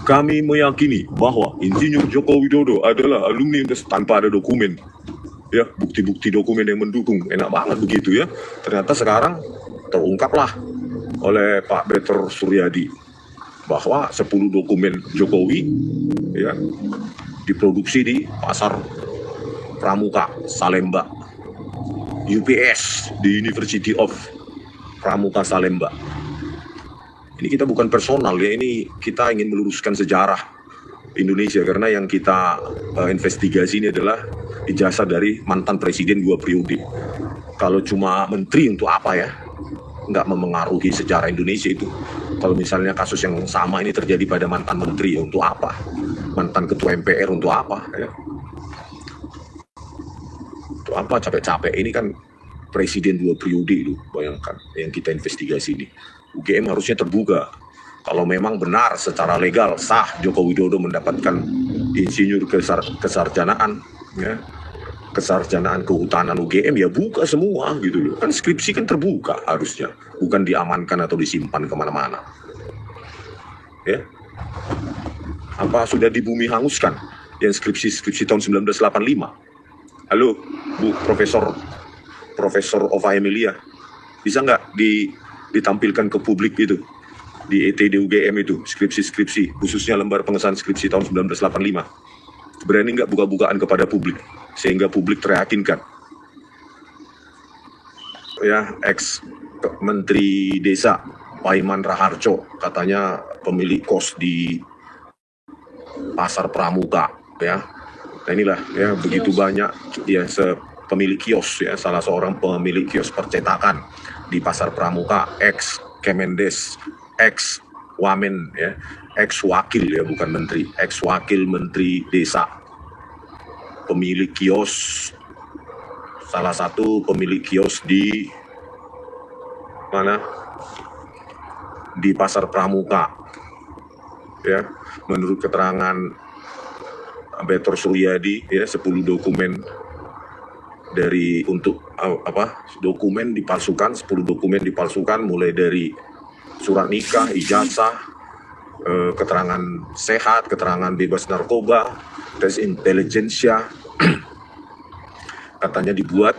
Kami meyakini bahwa Insinyur Joko Widodo adalah alumni tanpa ada dokumen. Ya, bukti-bukti dokumen yang mendukung. Enak banget begitu ya. Ternyata sekarang terungkaplah oleh Pak Betor Suryadi bahwa 10 dokumen Jokowi ya diproduksi di Pasar Pramuka Salemba, UPS, di University of Pramuka Salemba. Ini kita bukan personal ya, ini kita ingin meluruskan sejarah Indonesia, karena yang kita investigasi ini adalah ijazah dari mantan presiden 2 periode. Kalau cuma menteri untuk apa ya? Nggak memengaruhi sejarah Indonesia itu. Kalau misalnya kasus yang sama ini terjadi pada mantan menteri, ya untuk apa? Mantan ketua MPR untuk apa? Ya? Untuk apa capek-capek? Ini kan presiden 2 periode itu, bayangkan yang kita investigasi ini. UGM harusnya terbuka. Kalau memang benar secara legal sah Joko Widodo mendapatkan insinyur kesarjanaan, ya, kesarjanaan kehutanan UGM, ya buka semua gitu loh. Kan skripsi kan terbuka harusnya, bukan diamankan atau disimpan kemana-mana. Ya, apa sudah dibumi hanguskan yang skripsi tahun 1985? Halo, Bu Profesor Ova Emilia, bisa nggak ditampilkan ke publik itu? Di ETD UGM itu, skripsi-skripsi, khususnya lembar pengesahan skripsi tahun 1985. Berani nggak buka-bukaan kepada publik, sehingga publik teryakinkan. Ya, ex-menteri desa, Paiman Raharjo, katanya pemilik kos di Pasar Pramuka, ya. Nah inilah, ya begitu banyak, ya pemilik kios, ya salah seorang pemilik kios percetakan di Pasar Pramuka, ex-Kemendes, ex-Wamen, ya, ex-wakil ya bukan menteri, ex-wakil menteri desa, pemilik kios, salah satu pemilik kios di mana? Di Pasar Pramuka, ya, menurut keterangan Betor Suryadi, ya 10 dokumen dari untuk dokumen dipalsukan, 10 dokumen dipalsukan, mulai dari surat nikah, ijazah, keterangan sehat, keterangan bebas narkoba, tes intelijensia, katanya dibuat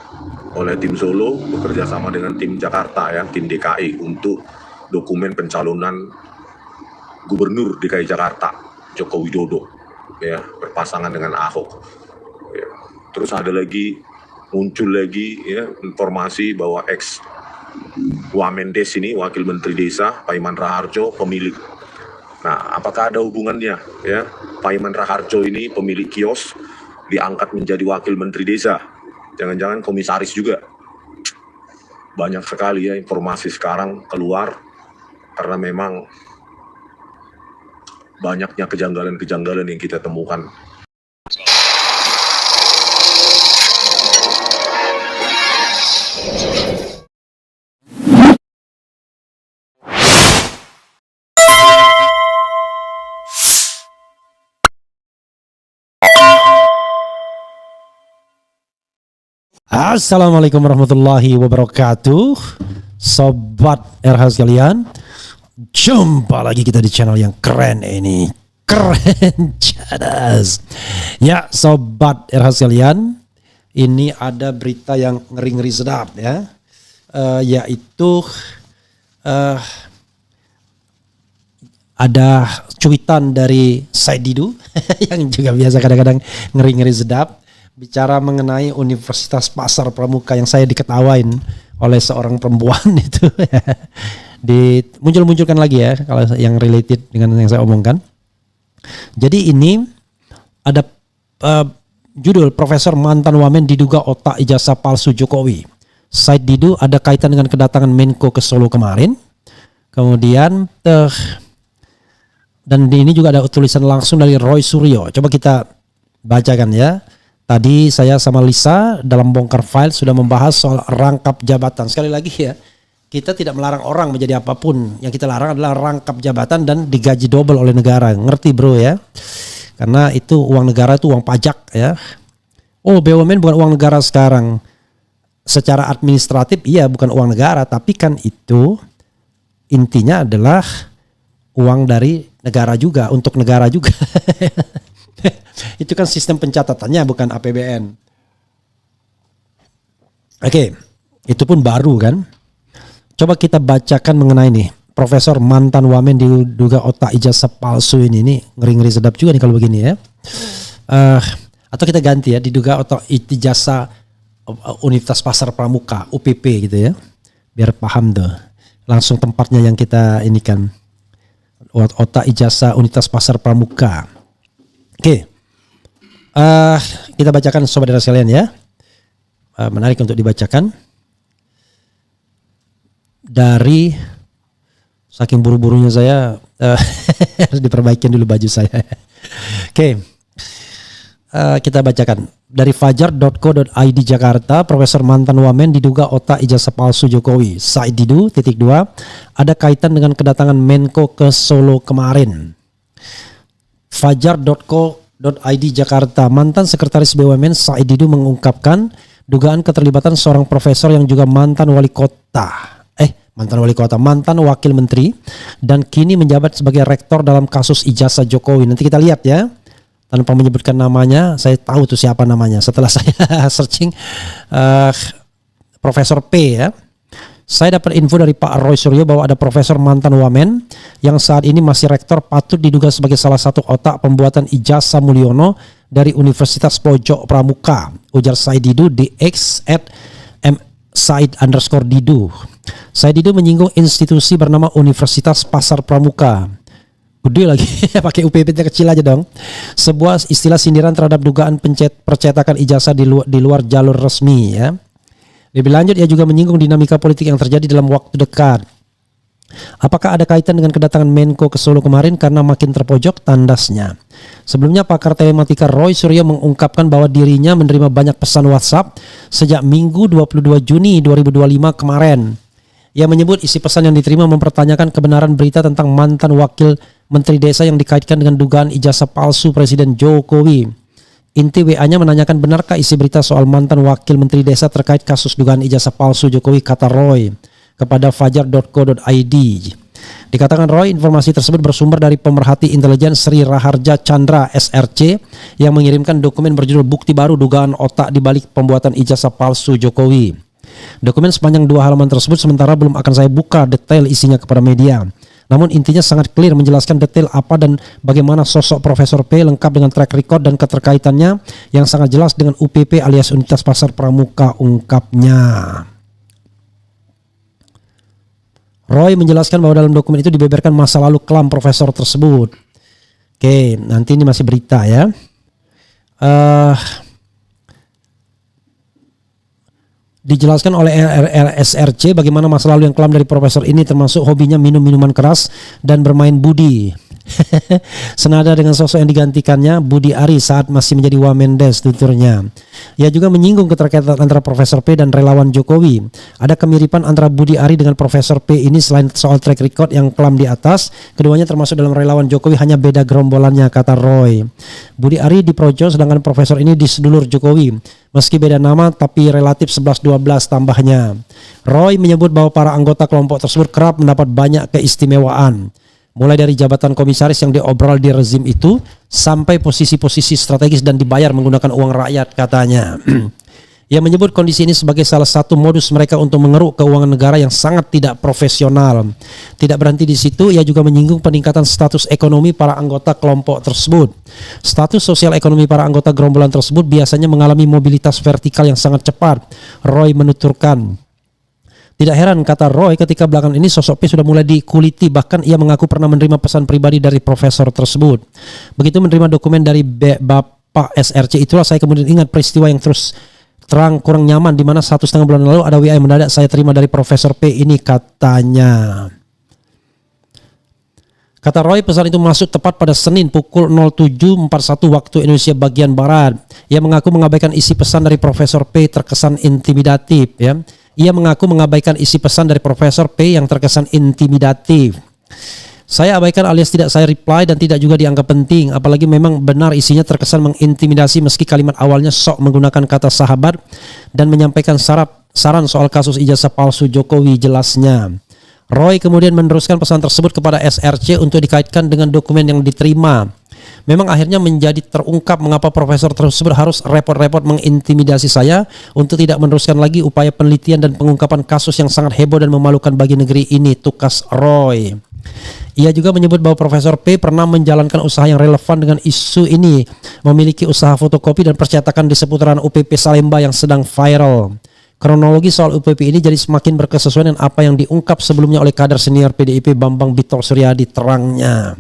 oleh tim Solo bekerja sama dengan tim Jakarta, ya, tim DKI, untuk dokumen pencalonan Gubernur DKI Jakarta Joko Widodo, ya, berpasangan dengan Ahok. Ya. Terus ada lagi, muncul lagi, ya, informasi bahwa Wamendes ini, wakil menteri desa, Paiman Raharjo, pemilik. Nah, apakah ada hubungannya, ya? Paiman Raharjo ini pemilik kios diangkat menjadi wakil menteri desa, jangan-jangan komisaris juga. Banyak sekali ya informasi sekarang keluar, karena memang banyaknya kejanggalan-kejanggalan yang kita temukan. Assalamualaikum warahmatullahi wabarakatuh, sobat RH sekalian. Jumpa lagi kita di channel yang keren ini, keren cadas. Ya, sobat RH sekalian, ini ada berita yang ngeri-ngeri sedap, ya, yaitu ada cuitan dari Said Didu yang juga biasa kadang-kadang ngeri-ngeri sedap, bicara mengenai Universitas Pasar Pramuka yang saya diketawain oleh seorang perempuan itu. Muncul-munculkan lagi ya kalau yang related dengan yang saya omongkan. Jadi ini ada judul Profesor Mantan Wamen diduga otak ijazah palsu Jokowi. Said Didu ada kaitan dengan kedatangan Menko ke Solo kemarin. Kemudian dan ini juga ada tulisan langsung dari Roy Suryo. Coba kita bacakan ya. Tadi saya sama Lisa dalam bongkar file sudah membahas soal rangkap jabatan. Sekali lagi ya, kita tidak melarang orang menjadi apapun. Yang kita larang adalah rangkap jabatan dan digaji double oleh negara. Ngerti bro ya? Karena itu uang negara, itu uang pajak ya. Oh, BUMN bukan uang negara sekarang. Secara administratif iya bukan uang negara, tapi kan itu intinya adalah uang dari negara juga, untuk negara juga. Itu kan sistem pencatatannya, bukan APBN. Oke, itu pun baru kan. Coba kita bacakan mengenai nih. Profesor mantan wamen diduga otak ijazah palsu ini ngeri-ngeri sedap juga nih kalau begini ya. Atau kita ganti ya, diduga otak ijazah Universitas Pasar Pramuka, UPP gitu ya. Biar paham tuh. Langsung tempatnya yang kita ini kan. Otak ijazah Universitas Pasar Pramuka. Oke. Kita bacakan sobat dan sekalian ya. Menarik untuk dibacakan. Dari saking buru-burunya saya harus diperbaikin dulu baju saya. Oke. Kita bacakan. Dari fajar.co.id Jakarta, Profesor mantan wamen diduga otak ijazah palsu Jokowi. Said Didu, _2, ada kaitan dengan kedatangan Menko ke Solo kemarin. Fajar.co.id Jakarta, mantan sekretaris BUMN Said Didu mengungkapkan dugaan keterlibatan seorang profesor yang juga mantan mantan wakil menteri dan kini menjabat sebagai rektor dalam kasus ijazah Jokowi. Nanti kita lihat ya. Tanpa menyebutkan namanya, saya tahu tuh siapa namanya. Setelah saya searching Profesor P ya. Saya dapat info dari Pak Roy Suryo bahwa ada profesor mantan wamen yang saat ini masih rektor patut diduga sebagai salah satu otak pembuatan ijazah Mulyono dari Universitas Pojok Pramuka. Ujar Said Didu di X @Said_Didu. Said Didu menyinggung institusi bernama Universitas Pasar Pramuka. Gede lagi, pakai UPP kecil aja dong. Sebuah istilah sindiran terhadap dugaan percetakan ijazah di luar jalur resmi ya. Lebih lanjut, ia juga menyinggung dinamika politik yang terjadi dalam waktu dekat. Apakah ada kaitan dengan kedatangan Menko ke Solo kemarin karena makin terpojok? Tandasnya. Sebelumnya pakar telematika Roy Suryo mengungkapkan bahwa dirinya menerima banyak pesan WhatsApp sejak Minggu 22 Juni 2025 kemarin. Ia menyebut isi pesan yang diterima mempertanyakan kebenaran berita tentang mantan wakil menteri desa yang dikaitkan dengan dugaan ijazah palsu Presiden Jokowi. Inti WA-nya menanyakan benarkah isi berita soal mantan wakil menteri desa terkait kasus dugaan ijazah palsu Jokowi, kata Roy kepada fajar.co.id. Dikatakan Roy, informasi tersebut bersumber dari pemerhati intelijen Sri Raharja Chandra SRC yang mengirimkan dokumen berjudul Bukti Baru Dugaan Otak Dibalik Pembuatan Ijazah Palsu Jokowi. Dokumen sepanjang 2 halaman tersebut sementara belum akan saya buka detail isinya kepada media. Namun intinya sangat clear menjelaskan detail apa dan bagaimana sosok Profesor P lengkap dengan track record dan keterkaitannya yang sangat jelas dengan UPP alias Universitas Pasar Pramuka, ungkapnya. Roy menjelaskan bahwa dalam dokumen itu dibeberkan masa lalu kelam profesor tersebut. Oke, nanti ini masih berita ya. Dijelaskan oleh SRC bagaimana masa lalu yang kelam dari profesor ini termasuk hobinya minum minuman keras dan bermain budi. Senada dengan sosok yang digantikannya, Budi Ari, saat masih menjadi Wamendes tuturnya. Ia juga menyinggung keterkaitan antara Profesor P dan relawan Jokowi. Ada kemiripan antara Budi Ari dengan Profesor P ini selain soal track record yang kelam di atas, keduanya termasuk dalam relawan Jokowi, hanya beda gerombolannya, kata Roy. Budi Ari di Projo sedangkan Profesor ini di sedulur Jokowi. Meski beda nama tapi relatif 11-12 tambahnya. Roy menyebut bahwa para anggota kelompok tersebut kerap mendapat banyak keistimewaan. Mulai dari jabatan komisaris yang diobrol di rezim itu sampai posisi-posisi strategis dan dibayar menggunakan uang rakyat, katanya. Ia menyebut kondisi ini sebagai salah satu modus mereka untuk mengeruk keuangan negara yang sangat tidak profesional. Tidak berhenti di situ, ia juga menyinggung peningkatan status ekonomi para anggota kelompok tersebut. Status sosial ekonomi para anggota gerombolan tersebut biasanya mengalami mobilitas vertikal yang sangat cepat. Roy menuturkan. Tidak heran, kata Roy, ketika belakangan ini sosok P sudah mulai dikuliti, bahkan ia mengaku pernah menerima pesan pribadi dari profesor tersebut. Begitu menerima dokumen dari Bapak SRC, itulah saya kemudian ingat peristiwa yang terus terang kurang nyaman di mana 1,5 bulan lalu ada WA yang mendadak saya terima dari Profesor P ini, katanya. Kata Roy, pesan itu masuk tepat pada Senin pukul 07.41 waktu Indonesia bagian Barat. Ia mengaku mengabaikan isi pesan dari Profesor P terkesan intimidatif, ya. Ia mengaku mengabaikan isi pesan dari Profesor P yang terkesan intimidatif. Saya abaikan alias tidak saya reply dan tidak juga dianggap penting, apalagi memang benar isinya terkesan mengintimidasi meski kalimat awalnya sok menggunakan kata sahabat dan menyampaikan saran soal kasus ijazah palsu Jokowi, jelasnya. Roy kemudian meneruskan pesan tersebut kepada SRC untuk dikaitkan dengan dokumen yang diterima. Memang akhirnya menjadi terungkap mengapa profesor tersebut harus repot-repot mengintimidasi saya untuk tidak meneruskan lagi upaya penelitian dan pengungkapan kasus yang sangat heboh dan memalukan bagi negeri ini, tukas Roy. Ia juga menyebut bahwa Profesor P pernah menjalankan usaha yang relevan dengan isu ini, memiliki usaha fotokopi dan percetakan di seputaran UPP Salemba yang sedang viral. Kronologi soal UPP ini jadi semakin berkesesuaian dengan apa yang diungkap sebelumnya oleh kader senior PDIP Bambang Bitor Suryadi, terangnya.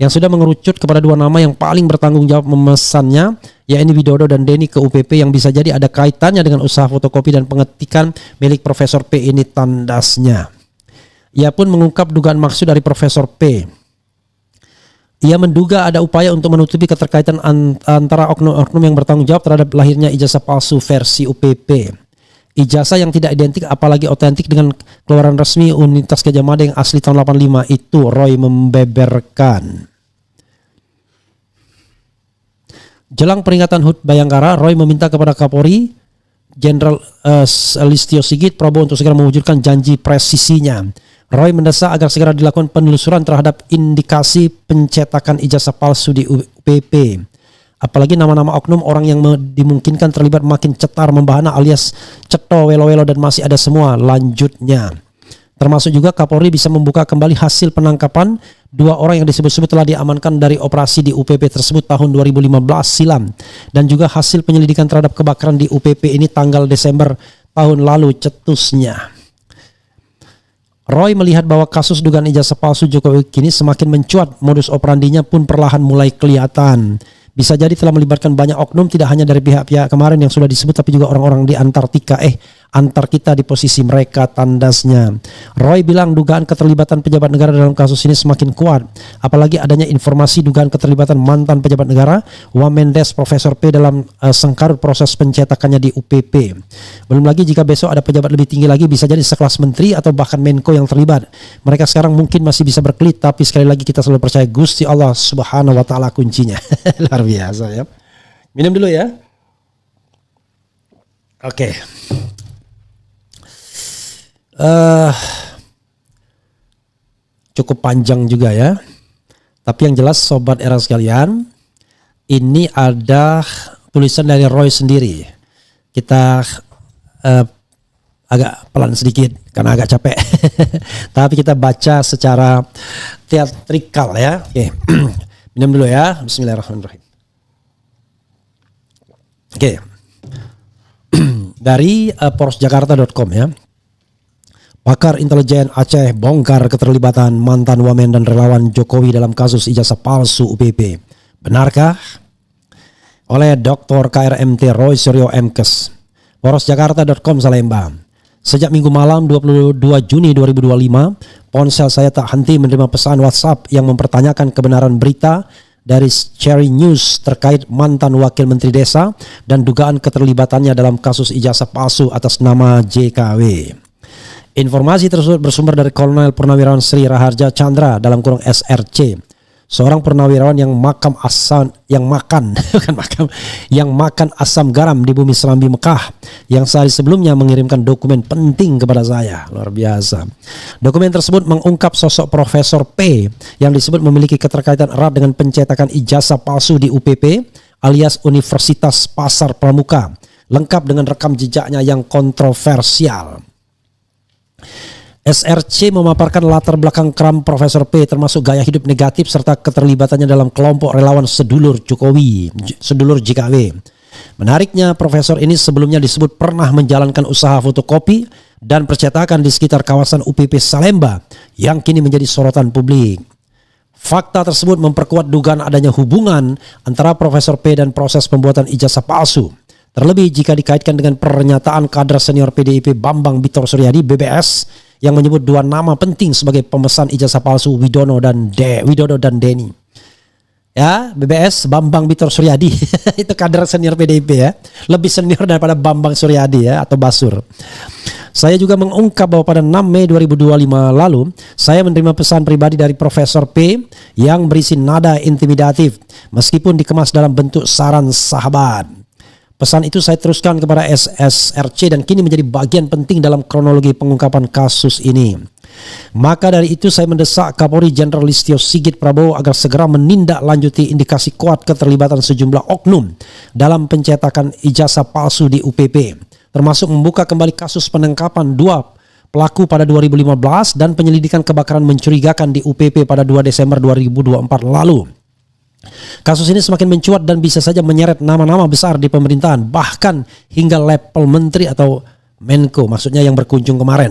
Yang sudah mengerucut kepada dua nama yang paling bertanggung jawab memesannya, yaitu Widodo dan Denny ke UPP, yang bisa jadi ada kaitannya dengan usaha fotokopi dan pengetikan milik Profesor P ini, tandasnya. Ia pun mengungkap dugaan maksud dari Profesor P. Ia menduga ada upaya untuk menutupi keterkaitan antara oknum-oknum yang bertanggung jawab terhadap lahirnya ijazah palsu versi UPP. Ijazah yang tidak identik apalagi otentik dengan keluaran resmi Universitas Gadjah Mada yang asli tahun 85 itu, Roy membeberkan. Jelang peringatan HUT Bayangkara, Roy meminta kepada Kapolri Jenderal Listio Sigit Prabowo untuk segera mewujudkan janji presisinya. Roy mendesak agar segera dilakukan penelusuran terhadap indikasi pencetakan ijazah palsu di UPP. Apalagi nama-nama oknum orang yang dimungkinkan terlibat makin cetar membahana alias ceto, welo-welo, dan masih ada semua lanjutnya. Termasuk juga Kapolri bisa membuka kembali hasil penangkapan dua orang yang disebut-sebut telah diamankan dari operasi di UPP tersebut tahun 2015 silam, dan juga hasil penyelidikan terhadap kebakaran di UPP ini tanggal Desember tahun lalu, cetusnya. Roy melihat bahwa kasus dugaan ijazah palsu Jokowi kini semakin mencuat, modus operandinya pun perlahan mulai kelihatan. Bisa jadi telah melibatkan banyak oknum, tidak hanya dari pihak-pihak kemarin yang sudah disebut, tapi juga orang-orang di Antartika, antar kita di posisi mereka, tandasnya. Roy bilang dugaan keterlibatan pejabat negara dalam kasus ini semakin kuat, apalagi adanya informasi dugaan keterlibatan mantan pejabat negara Wamendes Profesor P dalam sengkarut proses pencetakannya di UPP. Belum lagi jika besok ada pejabat lebih tinggi lagi, bisa jadi sekelas menteri atau bahkan Menko yang terlibat. Mereka sekarang mungkin masih bisa berkelit, tapi sekali lagi kita selalu percaya Gusti Allah Subhanahu wa Ta'ala kuncinya. Luar biasa ya. Minum dulu ya. Oke. Cukup panjang juga ya. Tapi yang jelas Sobat Era sekalian, ini ada tulisan dari Roy sendiri. Kita agak pelan sedikit karena agak capek. Tapi kita baca secara teatrikal ya. Oke. Minum dulu ya. Bismillahirrahmanirrahim. Oke. Dari porosjakarta.com ya. Pakar intelijen Aceh bongkar keterlibatan mantan wamen dan relawan Jokowi dalam kasus ijazah palsu UPP. Benarkah? Oleh Dr. KRMT Roy Suryo Mkes. Porosjakarta.com Salemba. Sejak minggu malam 22 Juni 2025, ponsel saya tak henti menerima pesan WhatsApp yang mempertanyakan kebenaran berita dari Cherry News terkait mantan wakil menteri desa dan dugaan keterlibatannya dalam kasus ijazah palsu atas nama JKW. Informasi tersebut bersumber dari Kolonel Purnawirawan Sri Raharja Chandra dalam kurung SRC, seorang purnawirawan yang makan asam garam di bumi Serambi Mekah, yang sehari sebelumnya mengirimkan dokumen penting kepada saya. Luar biasa. Dokumen tersebut mengungkap sosok Profesor P yang disebut memiliki keterkaitan erat dengan pencetakan ijazah palsu di UPP alias Universitas Pasar Pramuka, lengkap dengan rekam jejaknya yang kontroversial. SRC memaparkan latar belakang kram Profesor P termasuk gaya hidup negatif serta keterlibatannya dalam kelompok relawan sedulur JKW. Menariknya, Profesor ini sebelumnya disebut pernah menjalankan usaha fotokopi dan percetakan di sekitar kawasan UPP Salemba yang kini menjadi sorotan publik. Fakta tersebut memperkuat dugaan adanya hubungan antara Profesor P dan proses pembuatan ijazah palsu. Terlebih jika dikaitkan dengan pernyataan kader senior PDIP Bambang Bitor Suryadi BBS yang menyebut dua nama penting sebagai pemesan ijazah palsu, Widodo dan Denny. Ya, BBS Bambang Bitor Suryadi itu kader senior PDIP ya, lebih senior daripada Bambang Suryadi ya atau Basur. Saya juga mengungkap bahwa pada 6 Mei 2025 lalu saya menerima pesan pribadi dari Profesor P yang berisi nada intimidatif meskipun dikemas dalam bentuk saran sahabat. Pesan itu saya teruskan kepada SRC dan kini menjadi bagian penting dalam kronologi pengungkapan kasus ini. Maka dari itu saya mendesak Kapolri Jenderal Listio Sigit Prabowo agar segera menindaklanjuti indikasi kuat keterlibatan sejumlah oknum dalam pencetakan ijazah palsu di UPP, termasuk membuka kembali kasus penangkapan 2 pelaku pada 2015 dan penyelidikan kebakaran mencurigakan di UPP pada 2 Desember 2024 lalu. Kasus ini semakin mencuat dan bisa saja menyeret nama-nama besar di pemerintahan, bahkan hingga level menteri atau Menko, maksudnya yang berkunjung kemarin.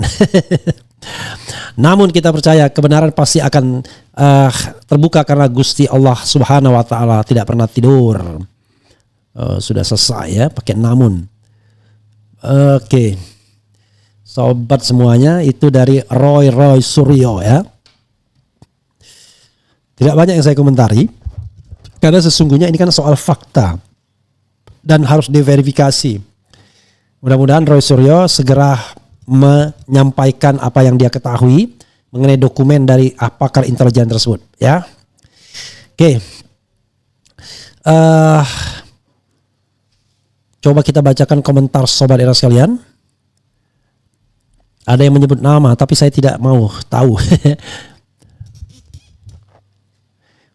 Namun kita percaya kebenaran pasti akan terbuka karena Gusti Allah Subhanahu wa taala tidak pernah tidur. Sudah selesai ya, pakai namun. Oke. Sobat semuanya, itu dari Roy Suryo ya. Tidak banyak yang saya komentari karena sesungguhnya ini kan soal fakta dan harus diverifikasi. Mudah-mudahan Roy Suryo segera menyampaikan apa yang dia ketahui mengenai dokumen dari pakar intelijen tersebut ya. Oke. Coba kita bacakan komentar sobat era sekalian. Ada yang menyebut nama tapi saya tidak mau tahu.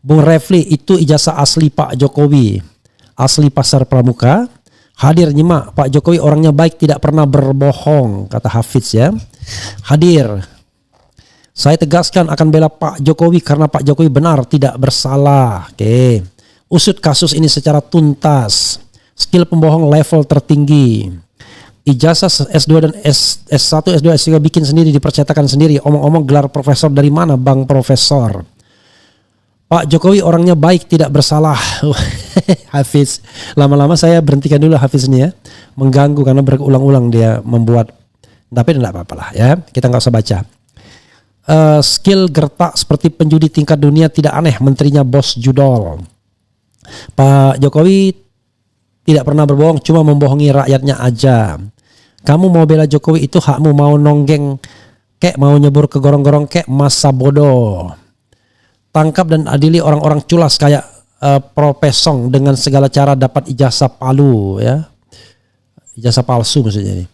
Bung Refli, itu ijazah asli Pak Jokowi, asli Pasar Pramuka. Hadir nyimak, Pak Jokowi orangnya baik, tidak pernah berbohong, kata Hafiz ya. Hadir. Saya tegaskan akan bela Pak Jokowi karena Pak Jokowi benar, tidak bersalah. Oke. Usut kasus ini secara tuntas. Skill pembohong level tertinggi. Ijazah S2 dan S1, S2, S3 bikin sendiri, dipercetakan sendiri. Omong-omong gelar profesor dari mana, Bang Profesor? Pak Jokowi orangnya baik, tidak bersalah. Hafiz, lama-lama saya berhentikan dulu Hafiz ini ya, mengganggu karena berulang-ulang dia membuat. Tapi tidak apa-apa lah ya, kita nggak usah baca. Skill gertak seperti penjudi tingkat dunia tidak aneh, menterinya bos judol. Pak Jokowi tidak pernah berbohong, cuma membohongi rakyatnya aja. Kamu mau bela Jokowi itu hakmu, mau nonggeng kek, mau nyebur ke gorong-gorong kek, masa bodoh. Tangkap dan adili orang-orang culas kayak Profesong dengan segala cara dapat ijazah palu ya, ijazah palsu maksudnya ini.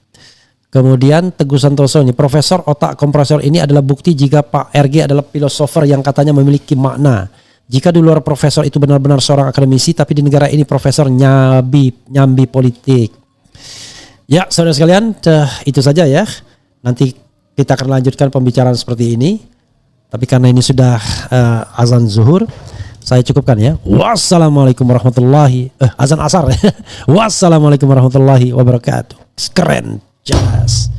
Kemudian Teguh Santoso ini, Profesor otak kompresor ini adalah bukti jika Pak RG adalah filosofer yang katanya memiliki makna. Jika di luar profesor itu benar-benar seorang akademisi, tapi di negara ini profesor nyambi politik. Ya saudara sekalian, itu saja ya. Nanti kita akan lanjutkan pembicaraan seperti ini. Tapi karena ini sudah azan zuhur, saya cukupkan ya. Wassalamualaikum warahmatullahi azan asar. Wassalamualaikum warahmatullahi wabarakatuh. Keren, jelas.